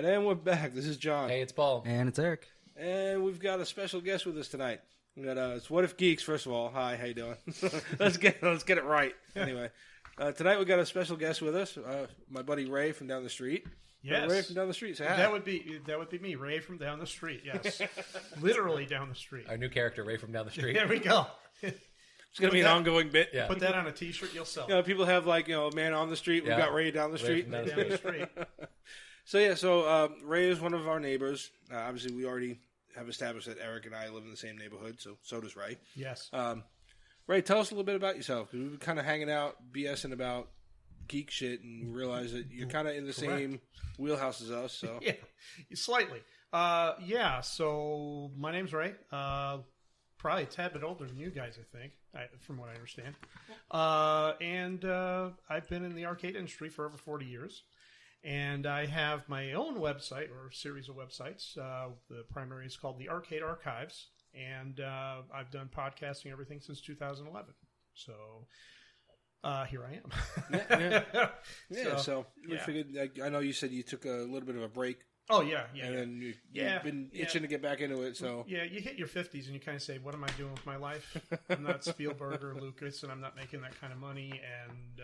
right, and we're back. This is John. Hey, it's Paul. And it's Eric. And we've got a special guest with us tonight. We got it's What If Geeks, first of all. Hi, how you doing? let's get it right. Anyway, tonight we got a special guest with us, my buddy Ray from down the street. Yes. Ray from down the street. Say hi. That would be me, Ray from down the street. Yes. Literally down the street. Our new character, Ray from down the street. There we go. It's going to be an ongoing bit. Yeah. Put that on a t-shirt, you'll sell it. You know, people have like, a man on the street. We've got Ray down the street. Down the street. So Ray is one of our neighbors. Obviously, we already have established that Eric and I live in the same neighborhood, so does Ray. Yes. Ray, tell us a little bit about yourself. Because we've been kind of hanging out, BSing about geek shit, and realize that you're kind of in the same wheelhouse as us. So Yeah, slightly. So my name's Ray. Probably a tad bit older than you guys, I think, from what I understand. And I've been in the arcade industry for over 40 years. And I have my own website, or series of websites. The primary is called the Arcade Archives. And I've done podcasting and everything since 2011. So here I am. So we figured, I know you said you took a little bit of a break. Oh, yeah. And then you've been itching to get back into it. So yeah, you hit your 50s and you kind of say, what am I doing with my life? I'm not Spielberg or Lucas, and I'm not making that kind of money. And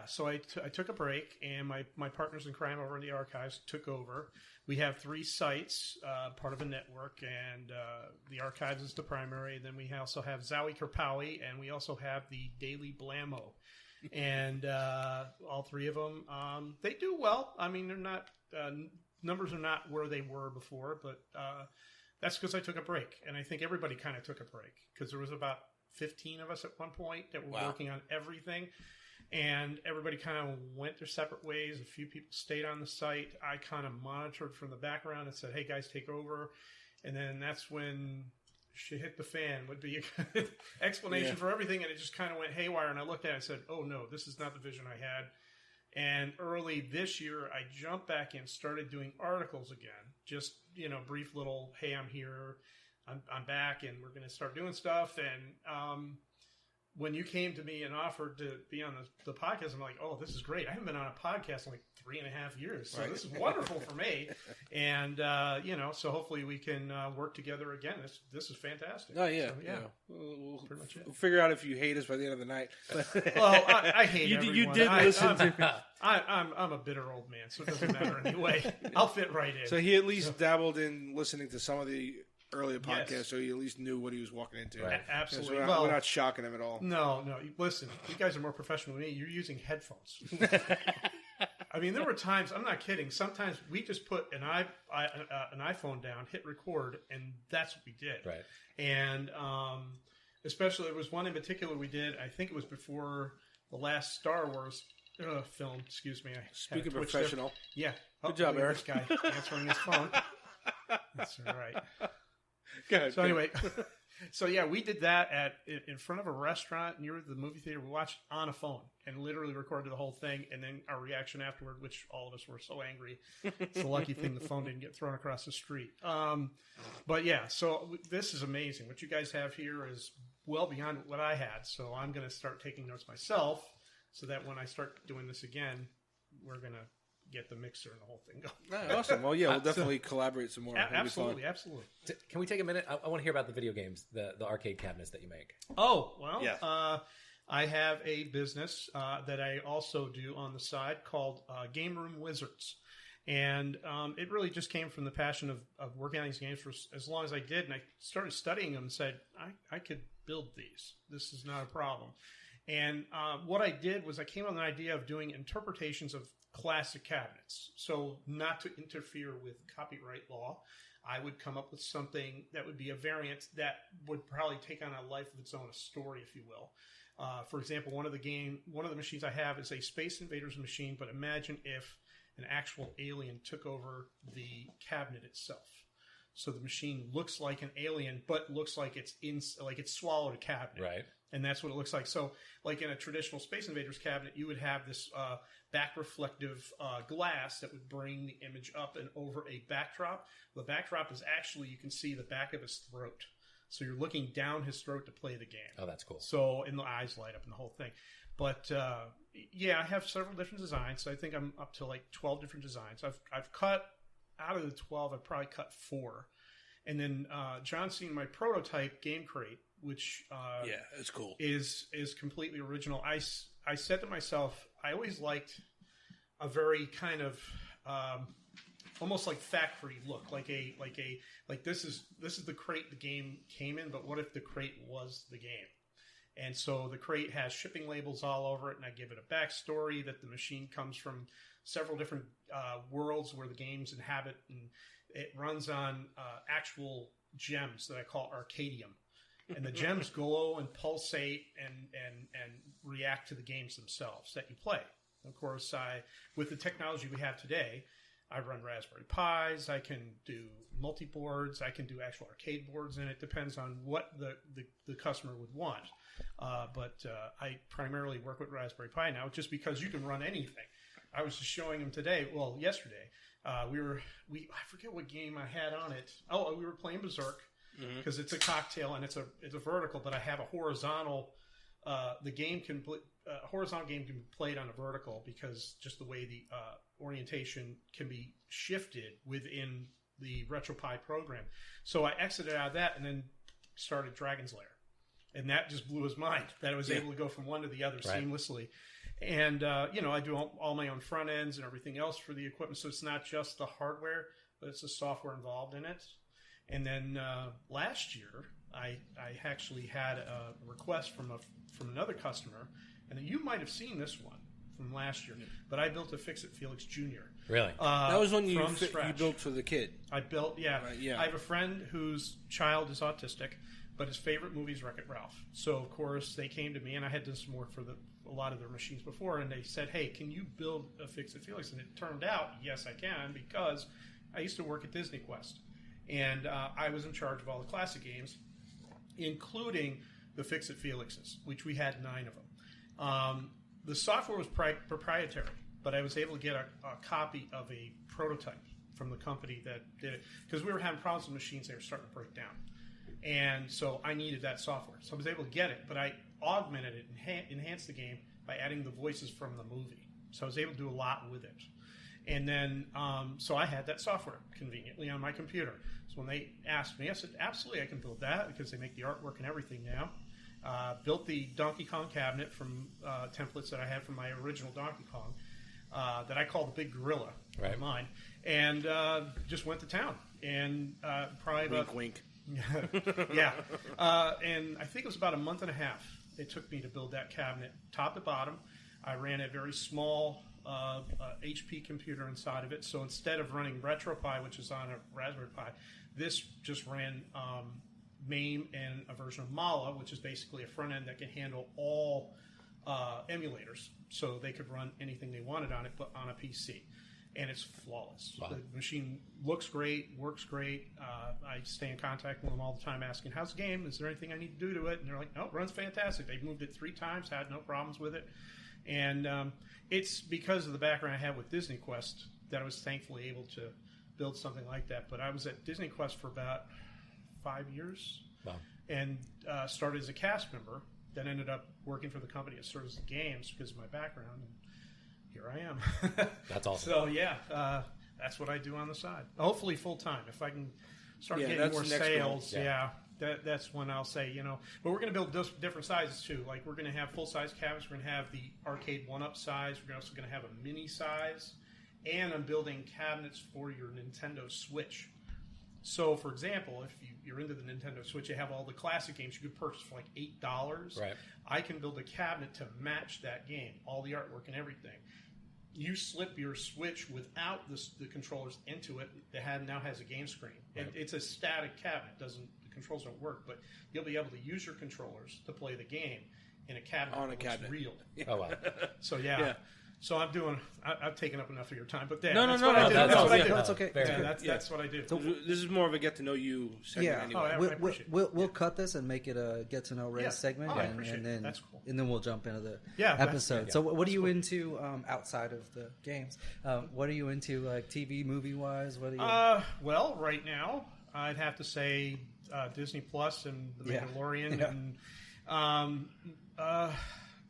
so I took a break, and my partners in crime over in the archives took over. We have 3 sites, part of a network, and the archives is the primary. Then we also have Zowie Kerpowie, and we also have the Daily Blammo. And all 3 of them, they do well. I mean, they're not numbers are not where they were before, but that's because I took a break, and I think everybody kind of took a break because there was about 15 of us at one point that were working on everything, and everybody kind of went their separate ways. A few people stayed on the site. I kind of monitored from the background and said, "Hey guys, take over," and then that's when shit hit the fan would be a good explanation for everything, and it just kind of went haywire. And I looked at it and said, "Oh no, this is not the vision I had." And early this year, I jumped back in, started doing articles again. Just, brief little, hey, I'm here, I'm back, and we're going to start doing stuff. And when you came to me and offered to be on the podcast, I'm like, oh, this is great. I haven't been on a podcast in like 3.5 years, so this is wonderful for me. And, so hopefully we can work together again. This is fantastic. Oh, yeah. So, yeah. We'll pretty much it. We'll figure out if you hate us by the end of the night. Well, I hate everyone. You did listen to... I'm a bitter old man, so it doesn't matter anyway. I'll fit right in. So he at least dabbled in listening to some of the earlier podcasts, so he at least knew what he was walking into. Right. Absolutely. So we're not shocking him at all. No. Listen, you guys are more professional than me. You're using headphones. I mean, there were times, I'm not kidding, sometimes we just put an iPhone down, hit record, and that's what we did. Right. And especially, there was one in particular we did, I think it was before the last Star Wars film, excuse me. Speaking professional. Yeah. Good job, Eric. This guy answering his phone. That's all right. Go ahead. So anyway, we did that in front of a restaurant near the movie theater. We watched on a phone and literally recorded the whole thing, and then our reaction afterward, which all of us were so angry. It's a lucky thing the phone didn't get thrown across the street. But yeah, so this is amazing. What you guys have here is well beyond what I had. So I'm going to start taking notes myself, so that when I start doing this again, we're going to get the mixer and the whole thing going. Awesome. Well, yeah, we'll definitely collaborate some more. Absolutely. Can we take a minute? I want to hear about the video games, the arcade cabinets that you make. Oh, well, yes. I have a business that I also do on the side called Game Room Wizards. And it really just came from the passion of working on these games for as long as I did. And I started studying them and said, I could build these. This is not a problem. And what I did was I came up with an idea of doing interpretations of classic cabinets. So not to interfere with copyright law, I would come up with something that would be a variant that would probably take on a life of its own, a story, if you will. For example, one of the machines I have is a Space Invaders machine, but imagine if an actual alien took over the cabinet itself. So the machine looks like an alien, but looks like it's swallowed a cabinet. Right. And that's what it looks like. So, like in a traditional Space Invaders cabinet, you would have this back reflective glass that would bring the image up and over a backdrop. The backdrop is actually, you can see the back of his throat. So you're looking down his throat to play the game. Oh, that's cool. So, and the eyes light up and the whole thing. But Yeah, I have several different designs. So I think I'm up to like 12 different designs. I've cut out of the 12. I've probably cut 4, and then John's seen my prototype game crate, which it's cool. Is completely original. I said to myself, I always liked a very kind of almost like factory look, like this is the crate the game came in, but what if the crate was the game? And so the crate has shipping labels all over it, and I give it a backstory that the machine comes from several different worlds where the games inhabit, and it runs on actual gems that I call Arcadium. And the gems glow and pulsate and react to the games themselves that you play. Of course, with the technology we have today, I run Raspberry Pis. I can do multi-boards. I can do actual arcade boards, and it depends on what the customer would want. But I primarily work with Raspberry Pi now, just because you can run anything. I was just showing him today. Well, yesterday, I forget what game I had on it. Oh, we were playing Berserk. Because it's a cocktail and it's a vertical, but I have a horizontal. Horizontal game can be played on a vertical because just the way the orientation can be shifted within the RetroPie program. So I exited out of that and then started Dragon's Lair, and that just blew his mind that I was able to go from one to the other seamlessly. And I do all my own front ends and everything else for the equipment, so it's not just the hardware, but it's the software involved in it. And then last year, I actually had a request from another customer, and you might have seen this one from last year. But I built a Fix It Felix Jr. Really? That was one you scratch. built for the kid. I built, yeah. Yeah. I have a friend whose child is autistic, but his favorite movie is Wreck-It Ralph. So of course they came to me, and I had done some work for a lot of their machines before, and they said, "Hey, can you build a Fix It Felix?" And it turned out, yes, I can, because I used to work at Disney Quest. And I was in charge of all the classic games, including the Fix It Felixes, which we had 9 of them. The software was proprietary, but I was able to get a copy of a prototype from the company that did it, because we were having problems with machines that were starting to break down. And so I needed that software. So I was able to get it, but I augmented it and enhanced the game by adding the voices from the movie. So I was able to do a lot with it. And then, so I had that software conveniently on my computer. So when they asked me, I said, absolutely, I can build that, because they make the artwork and everything now. Built the Donkey Kong cabinet from templates that I had from my original Donkey Kong that I call the Big Gorilla of mine. And just went to town. And probably about... Wink, yeah. And I think it was about a month and a half it took me to build that cabinet, top to bottom. I ran a very small... HP computer inside of it. So instead of running RetroPie, which is on a Raspberry Pi, this just ran MAME and a version of Mala, which is basically a front end that can handle all emulators. So they could run anything they wanted on it, but on a PC. And it's flawless. Wow. The machine looks great, works great. I stay in contact with them all the time asking, how's the game? Is there anything I need to do to it? And they're like, no, it runs fantastic. They've moved it 3 times, had no problems with it. And it's because of the background I had with Disney Quest that I was thankfully able to build something like that. But I was at Disney Quest for about 5 years. Wow. And started as a cast member, then ended up working for the company that serves the games because of my background. And here I am. That's awesome. So, yeah, that's what I do on the side. Hopefully full-time. If I can start getting more sales, that's when I'll say, But we're going to build different sizes, too. Like, we're going to have full-size cabinets. We're going to have the arcade one-up size. We're also going to have a mini size. And I'm building cabinets for your Nintendo Switch. So, for example, if you're into the Nintendo Switch, you have all the classic games you could purchase for like $8. Right. I can build a cabinet to match that game, all the artwork and everything. You slip your Switch without the controllers into it. It now has a game screen. Right. It's a static cabinet. The controls don't work, but you'll be able to use your controllers to play the game in a cabinet on a cabinet. Real. Oh wow! So yeah. So I've taken up enough of your time, but no, that's what I do. That's okay. That's what I do. So this is more of a get to know you segment anyway. I appreciate it. We'll cut this and make it a get to know Ray segment, and then that's cool. And then we'll jump into the episode. So what are you into outside of the games? What are you into, like TV, movie wise? What are you? Well, right now I'd have to say Disney Plus and The Mandalorian and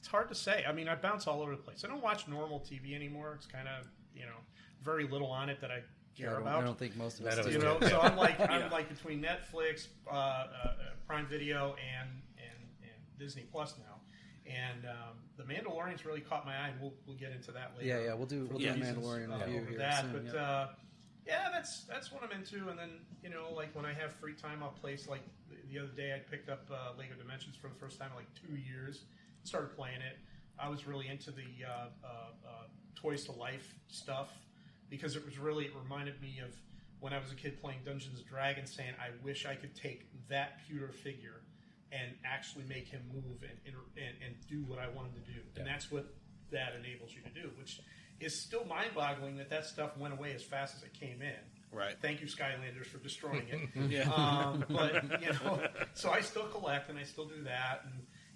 It's hard to say. I mean, I bounce all over the place. I don't watch normal TV anymore. It's kind of, very little on it that I care about. I don't think most of us do. So I'm like between Netflix, Prime Video, and Disney Plus now. And The Mandalorian's really caught my eye, and we'll get into that later. Yeah, we'll do a Mandalorian review here that, soon. But that's what I'm into. And then like when I have free time, I'll play. Like the other day, I picked up Lego Dimensions for the first time in like 2 years. Started playing it. I was really into the Toys to Life stuff because it reminded me of when I was a kid playing Dungeons and Dragons, saying I wish I could take that pewter figure and actually make him move and do what I want him to do. Yeah. And that's what that enables you to do, which is still mind-boggling that stuff went away as fast as it came in. Right. Thank you, Skylanders, for destroying it. But so I still collect and I still do that.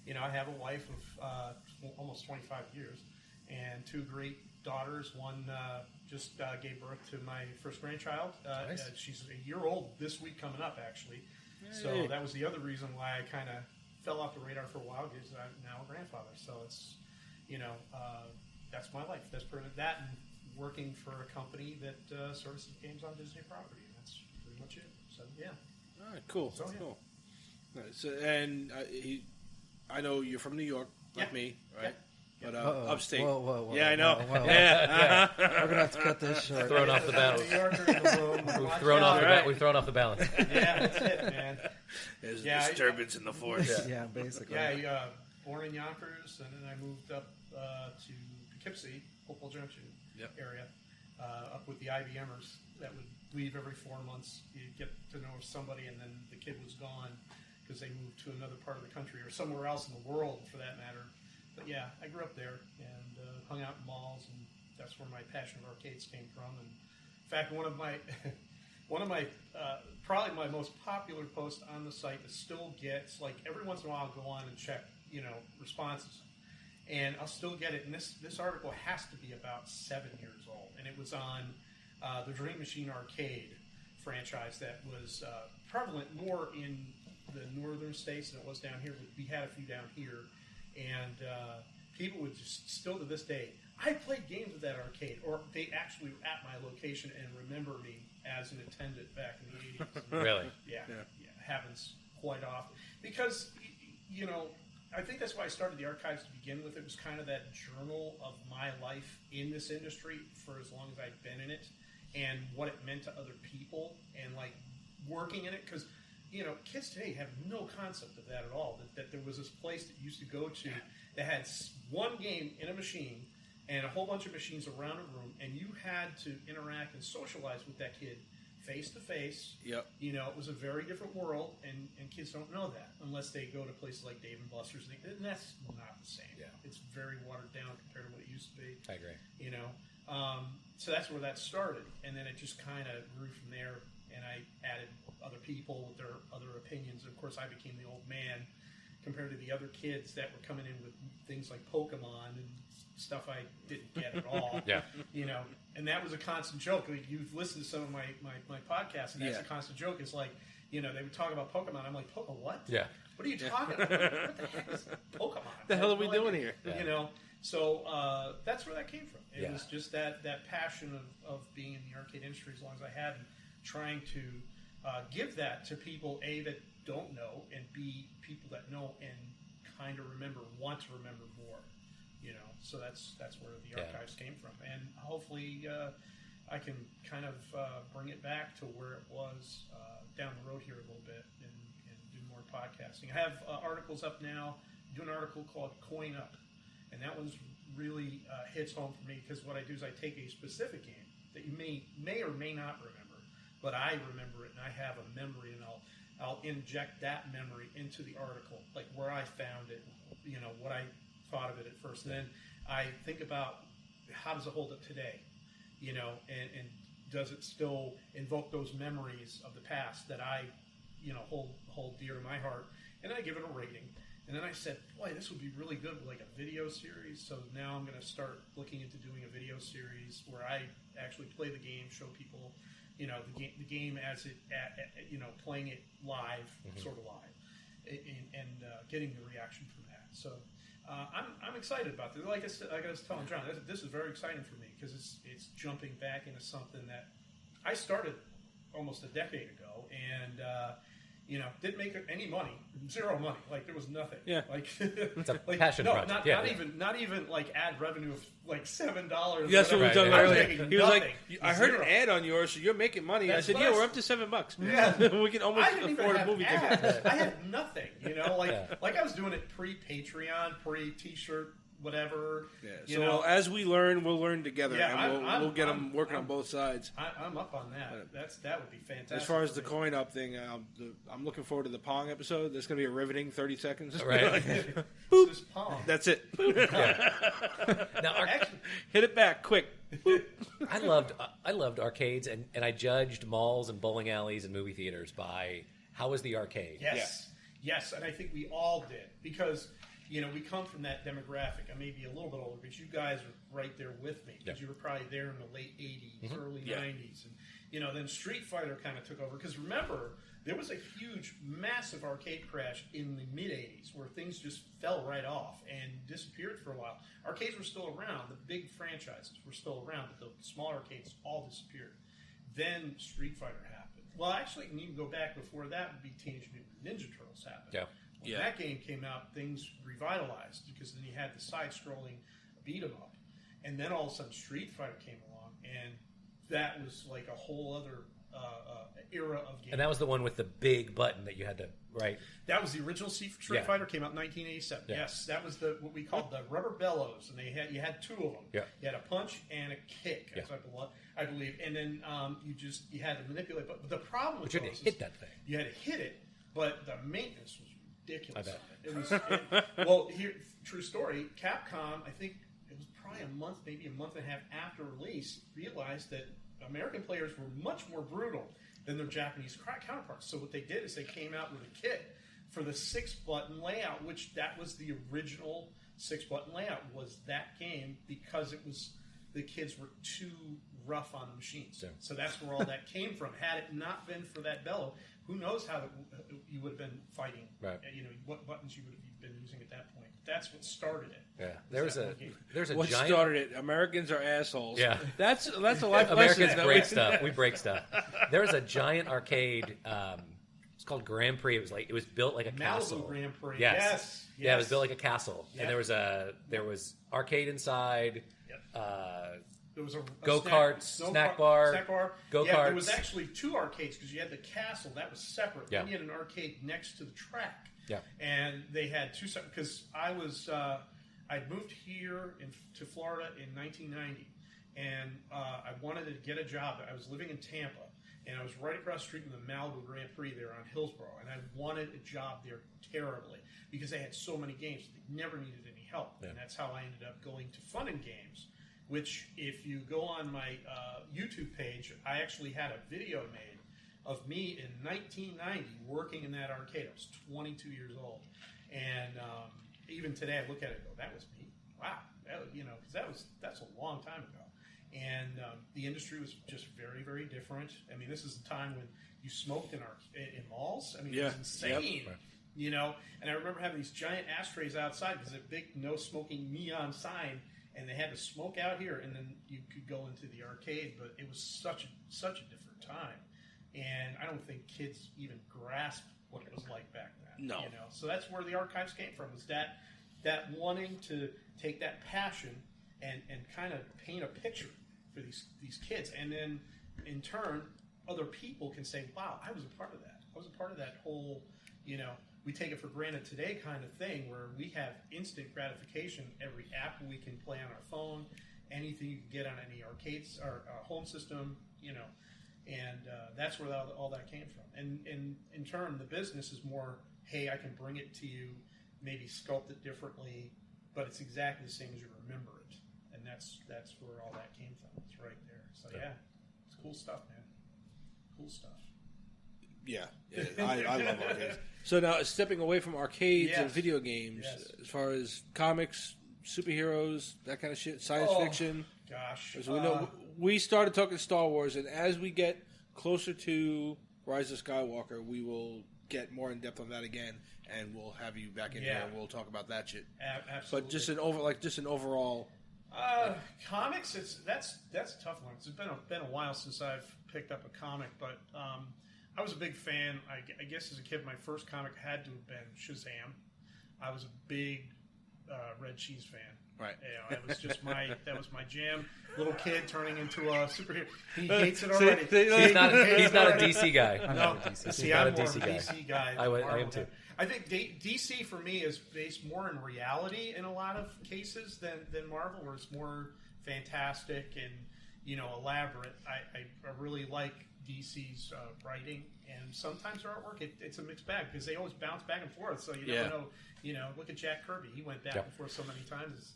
And I have a wife of almost 25 years and 2 great daughters. One just gave birth to my first grandchild. Nice. She's a year old this week coming up, actually. Hey. So that was the other reason why I kind of fell off the radar for a while, because I'm now a grandfather. So it's, that's my life. That's pretty much that, and working for a company that services games on Disney property. That's pretty much it. So, yeah. All right, cool. So, yeah. Cool. All right, so, and I know you're from New York, like me, right? Yeah. But upstate. Whoa, yeah, I know. Whoa. Yeah. We're going to have to cut this short. Thrown off the balance. We've thrown off the balance. Yeah, that's it, man. There's a disturbance in the force. Yeah, basically. Yeah, born in Yonkers, and then I moved up to Poughkeepsie, Hopewell Junction area, up with the IBMers that would leave every 4 months. You'd get to know somebody, and then the kid was gone because they moved to another part of the country or somewhere else in the world, for that matter. But yeah, I grew up there and hung out in malls, and that's where my passion of arcades came from. And in fact, one of my probably my most popular post on the site that still gets, like, every once in a while I'll go on and check responses, and I'll still get it. And this article has to be about 7 years old, and it was on the Dream Machine arcade franchise that was prevalent more in the northern states than it was down here. We had a few down here. And people would just still to this day, I played games with that arcade, or they actually were at my location and remember me as an attendant back in the 80s. Really? Yeah, it happens quite often. Because, I think that's why I started the archives to begin with. It was kind of that journal of my life in this industry for as long as I'd been in it, and what it meant to other people, and like working in it, because kids today have no concept of that at all. That there was this place that you used to go to that had one game in a machine and a whole bunch of machines around a room, and you had to interact and socialize with that kid face to face. Yep. It was a very different world, and kids don't know that unless they go to places like Dave and Buster's, and that's not the same. Yeah. It's very watered down compared to what it used to be. I agree. So that's where that started, and then it just kind of grew from there. And I added other people with their other opinions. Of course, I became the old man compared to the other kids that were coming in with things like Pokemon and stuff I didn't get at all. Yeah. And that was a constant joke. I mean, you've listened to some of my podcasts, and that's a constant joke. It's like, they would talk about Pokemon. I'm like, Pokemon what? Yeah. What are you talking about? What the heck is Pokemon? What the hell are we doing here? Yeah. So that's where that came from. It was just that passion of being in the arcade industry as long as I had, and trying to give that to people, A, that don't know, and B, people that know and kind of want to remember more. So that's where the archives came from. And hopefully I can kind of bring it back to where it was down the road here a little bit and do more podcasting. I have articles up now. I do an article called Coin Up, and that one's really hits home for me, because what I do is I take a specific game that you may or may not remember, but I remember it, and I have a memory, and I'll inject that memory into the article, like where I found it, what I thought of it at first, and then I think about how does it hold up today, and does it still invoke those memories of the past that I, hold dear to my heart, and I give it a rating. And then I said, boy, this would be really good with like a video series. So now I'm going to start looking into doing a video series where I actually play the game, show people, the game as it, playing it live, sort of live, and getting the reaction from that. So I'm excited about this. Like I was telling John, this is very exciting for me because it's jumping back into something that I started almost a decade ago, and didn't make any money, zero money. Like there was nothing. Yeah, like it's a passion project. Not even like ad revenue of like $7. That's what we talked about earlier. He was like, "I heard an Zero. ad on yours, so you're making money." That's I said, "Yeah, we're up to $7. Yeah, we can almost afford a movie ticket." I had nothing, like I was doing it pre-Patreon, pre-T-shirt, whatever. Yeah. So as we learn, we'll learn together, Yeah, and we'll get them working on both sides. I'm up on that. That would be fantastic. As far as the coin up thing, I'm looking forward to the Pong episode. That's going to be a riveting 30 seconds. Right. Boop. This Pong. That's it. Now, hit it back quick. Boop. I loved arcades, and I judged malls and bowling alleys and movie theaters by how was the arcade. Yes, and I think we all did because we come from that demographic. I may be a little bit older, but you guys are right there with me because you were probably there in the late '80s, early '90s, and then Street Fighter kind of took over. Because remember, there was a huge, massive arcade crash in the mid '80s where things just fell right off and disappeared for a while. Arcades were still around; the big franchises were still around, but the smaller arcades all disappeared. Then Street Fighter happened. Well, actually, and you can go back before that would be Teenage Mutant Ninja Turtles happened. Yeah. When that game came out, things revitalized because then you had the side-scrolling beat 'em up, and then all of a sudden Street Fighter came along, and that was like a whole other era of games. And that was the one with the big button that you had to That was the original Street Fighter. Came out in 1987. Yeah. Yes, that was what we called the rubber bellows, and you had two of them. Yeah. You had a punch and a kick, I believe, and then you had to manipulate. But the problem with you had to hit that thing. You had to hit it, but the maintenance was ridiculous. I bet. It was here. True story. Capcom, I think it was probably maybe a month and a half after release, realized that American players were much more brutal than their Japanese counterparts. So what they did is they came out with a kit for the 6-button layout, which that was the original 6-button layout. Was that game because the kids were too rough on the machines. Yeah. So that's where all that came from. Had it not been for that bellow, who knows how you would have been fighting? Right. What buttons you would have been using at that point. That's what started it. Yeah. There's a what giant... started it? Americans are assholes. Yeah. That's a life Americans lesson. break stuff. We break stuff. There's a giant arcade. It's called Grand Prix. It was built like a castle. Malibu Grand Prix. Yes. Yeah, it was built like a castle, and there was arcade inside. Yep. There was a go-karts, snack bar, go-karts. Yeah, there was actually two arcades because you had the castle that was separate. Yeah. Then you had an arcade next to the track. Yeah. And they had two separate because I'd moved here to Florida in 1990, and I wanted to get a job. I was living in Tampa, and I was right across the street from the Malibu Grand Prix there on Hillsborough, and I wanted a job there terribly because they had so many games. They never needed any help, and that's how I ended up going to Fun and Games. Which, if you go on my YouTube page, I actually had a video made of me in 1990 working in that arcade. I was 22 years old, and even today I look at it and go, "That was me." Wow, because that's a long time ago, and the industry was just very, very different. I mean, this is a time when you smoked in malls. I mean, it was insane. Yep. And I remember having these giant ashtrays outside because a big no smoking neon sign. And they had to smoke out here, and then you could go into the arcade. But it was such a different time, and I don't think kids even grasped what it was like back then. No. So that's where the archives came from. Was that wanting to take that passion and kind of paint a picture for these kids, and then in turn, other people can say, "Wow, I was a part of that. I was a part of that whole." We take it for granted today kind of thing where we have instant gratification. Every app we can play on our phone, anything you can get on any arcades or home system, and that's where all that came from. And in turn, the business is more, hey, I can bring it to you, maybe sculpt it differently, but it's exactly the same as you remember it. And that's where all that came from. It's right there. So yeah, it's cool stuff, man. Cool stuff. Yeah, I love arcades. So now, stepping away from arcades and video games, as far as comics, superheroes, that kind of shit, science fiction. Gosh. As we know, we started talking Star Wars, and as we get closer to Rise of Skywalker, we will get more in depth on that again, and we'll have you back in here and we'll talk about that shit. Absolutely. But just an overall. Comics, that's a tough one. It's been a while since I've picked up a comic, but I was a big fan. I guess as a kid, my first comic had to have been Shazam. I was a big Red Cheese fan. Right. That was just that was my jam. Little kid turning into a superhero. He hates it already. He's not a DC guy. I'm more of a DC guy. I am too. I think DC for me is based more in reality in a lot of cases than Marvel, where it's more fantastic and elaborate. I really like DC's writing, and sometimes their artwork it's a mixed bag because they always bounce back and forth. So you never know. Look at Jack Kirby; he went back and forth so many times.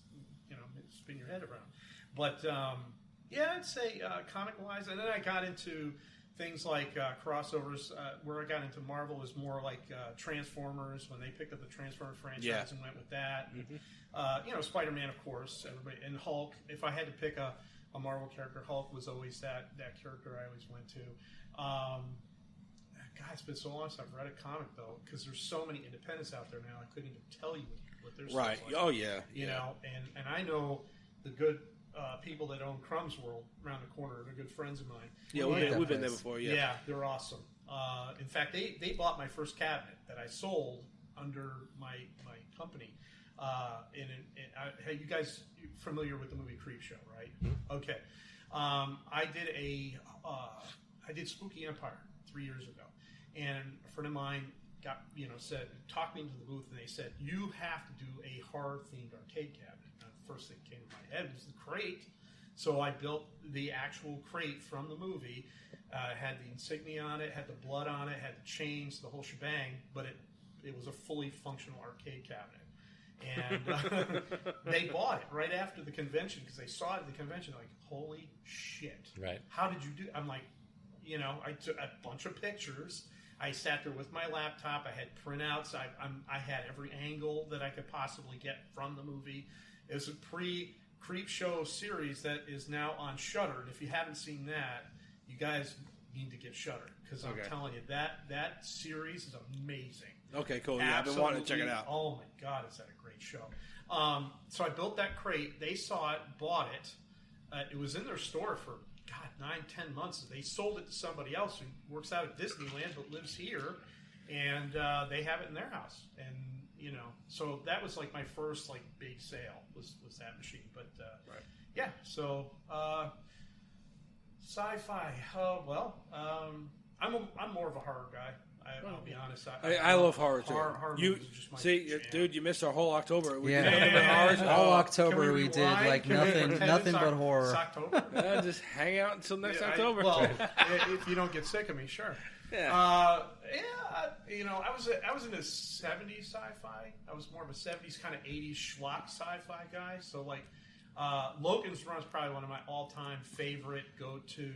Spin your head around. But I'd say comic wise, and then I got into things like crossovers. Where I got into Marvel was more like Transformers when they picked up the Transformers franchise and went with that. Mm-hmm. Spider-Man, of course, everybody, and Hulk. If I had to pick a Marvel character, Hulk was always that character I always went to. God, it's been so long since I've read a comic though, because there's so many independents out there now. I couldn't even tell you what there's right. Like. Oh yeah. And I know the good people that own Crumb's World around the corner. They're good friends of mine. Yeah, we've been there before. Yeah, they're awesome. In fact, they bought my first cabinet that I sold under my company. You guys familiar with the movie Creepshow, right? Mm-hmm. Okay. I did Spooky Empire 3 years ago, and a friend of mine talked me into the booth, and they said, you have to do a horror themed arcade cabinet. And the first thing that came to my head was the crate. So I built the actual crate from the movie, had the insignia on it, had the blood on it, had the chains, the whole shebang, but it was a fully functional arcade cabinet. And they bought it right after the convention because they saw it at the convention like, holy shit. Right. How did you do? I'm like, I took a bunch of pictures. I sat there with my laptop. I had printouts. I had every angle that I could possibly get from the movie. It was a pre-Creepshow series that is now on Shudder. And if you haven't seen that, you guys need to get Shudder because I'm telling you, that series is amazing. Okay, cool. Yeah, I've been wanting to check it out. Oh my God, is that a great show? So I built that crate. They saw it, bought it. It was in their store for 9-10 months. They sold it to somebody else who works out at Disneyland but lives here, and they have it in their house. And so that was like my first like big sale was that machine. But yeah, so sci-fi. I'm more of a horror guy. I'll be honest. I love horror too. Horror you movies are just my see, jam. dude, you missed our whole October. We Yeah. did nothing but horror. All October we rewind? did like Can we nothing pretend nothing it's but horror. October? Just hang out until next Yeah, October. If you don't get sick of me, sure. Yeah. I was into 70s sci-fi. I was more of a 70s kind of 80s schlock sci-fi guy. So like Logan's Run is probably one of my all-time favorite go-to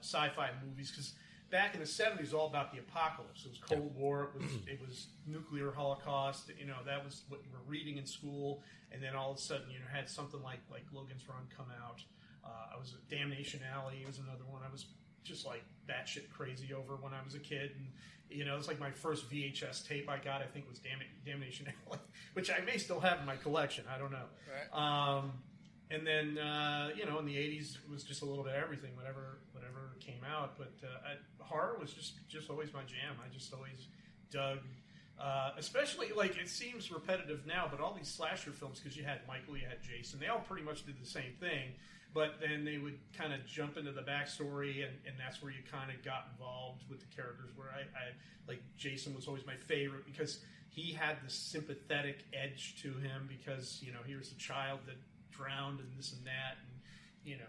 sci-fi movies because back in the 70s, it was all about the apocalypse. It was Cold War. It was nuclear holocaust. That was what you were reading in school. And then all of a sudden, had something like Logan's Run come out. I was at Damnation Alley. It was another one. I was just like batshit crazy over when I was a kid. And, it was like my first VHS tape I got, I think, was Damnation Alley, which I may still have in my collection. I don't know. Right. And then, in the 80s, it was just a little bit of everything, whatever came out. But horror was just always my jam. I just always dug, especially, like, it seems repetitive now, but all these slasher films, because you had Michael, you had Jason, they all pretty much did the same thing. But then they would kind of jump into the backstory, and that's where you kind of got involved with the characters, where I like, Jason was always my favorite because he had this sympathetic edge to him because, he was a child that drowned and this and that, and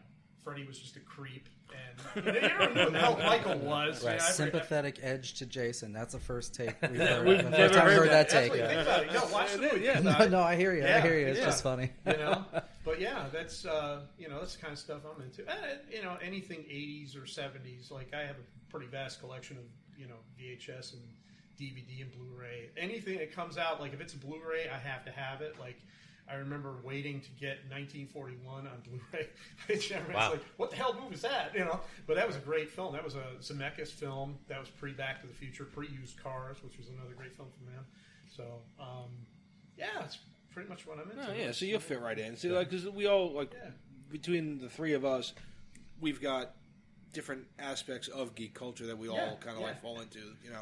Freddy was just a creep, and you don't know who the hell Michael was. Right. Sympathetic edge to Jason. That's the first take we've Yeah, heard. we've The never first time we heard heard that that. take. Think about it. No, watch the movie. Yeah, No, I hear you. I hear you. It's just funny. But yeah, that's that's the kind of stuff I'm into. Anything 80s or 70s. Like I have a pretty vast collection of VHS and DVD and Blu-ray. Anything that comes out, like if it's a Blu-ray, I have to have it. Like I remember waiting to get 1941 on Blu-ray. It's Wow. like, what the hell movie is that? But that was a great film. That was a Zemeckis film. That was pre-Back to the Future, pre-Used Cars, which was another great film from them. So, it's pretty much what I'm into. Oh, yeah, so you'll fit right in. See, because we all between the three of us, we've got different aspects of geek culture that we all kind of fall into,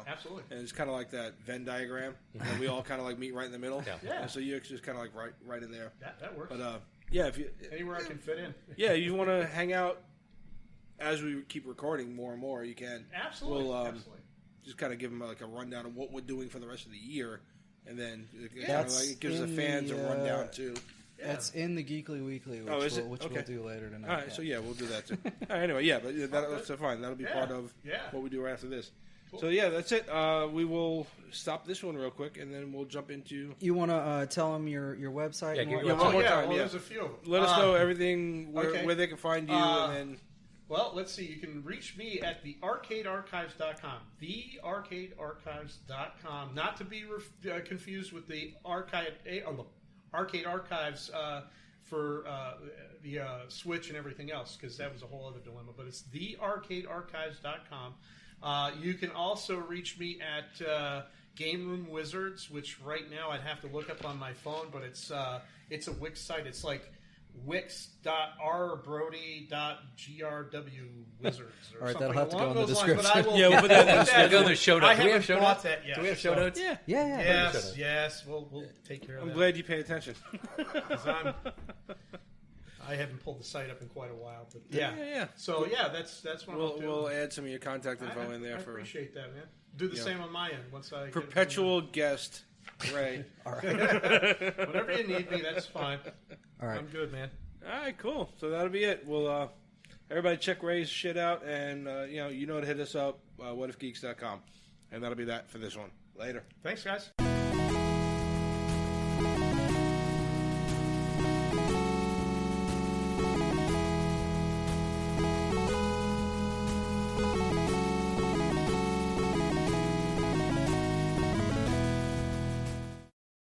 Absolutely. And it's kind of like that Venn diagram, and we all kind of meet right in the middle. Yeah. And so you're just kind of right in there. That works. But if you anywhere I can fit in. you want to hang out as we keep recording more and more, you can. Absolutely. We'll Absolutely. just kind of give them a rundown of what we're doing for the rest of the year, and then it gives the in fans the, a rundown too. That's in the Geekly Weekly, which, we'll do later tonight. All right, so we'll do that too. All right, anyway, but that's fine. That'll be part of what we do after this. Cool. So that's it. We will stop this one real quick, and then we'll jump into. You want to tell them your website? One more time. There's a few of them. Let us know everything where they can find you, and then. Well, let's see. You can reach me at thearcadearchives.com. Thearcadearchives.com. Not to be confused with the Arcade Archives for the Switch and everything else, because that was a whole other dilemma. But it's thearcadearchives.com. You can also reach me at Game Room Wizards, which right now I'd have to look up on my phone, but it's a Wix site. It's like wix.rbrody.grwwizards or all right, something that'll have to go in the lines, description. We'll put that in the show notes. I haven't bought that yet. Do we have show notes? Yeah. Yes. We'll take care of that. I'm glad you pay attention. I haven't pulled the site up in quite a while, but So that's what I'm doing. We'll add some of your contact info in there. I appreciate that, man. Do the same on my end once I perpetual guest, Ray. All right. Whenever you need me, that's fine. All right. I'm good, man. All right, cool. So that'll be it. We'll everybody check Ray's shit out, and you know to hit us up, whatifgeeks.com, and that'll be that for this one. Later. Thanks, guys.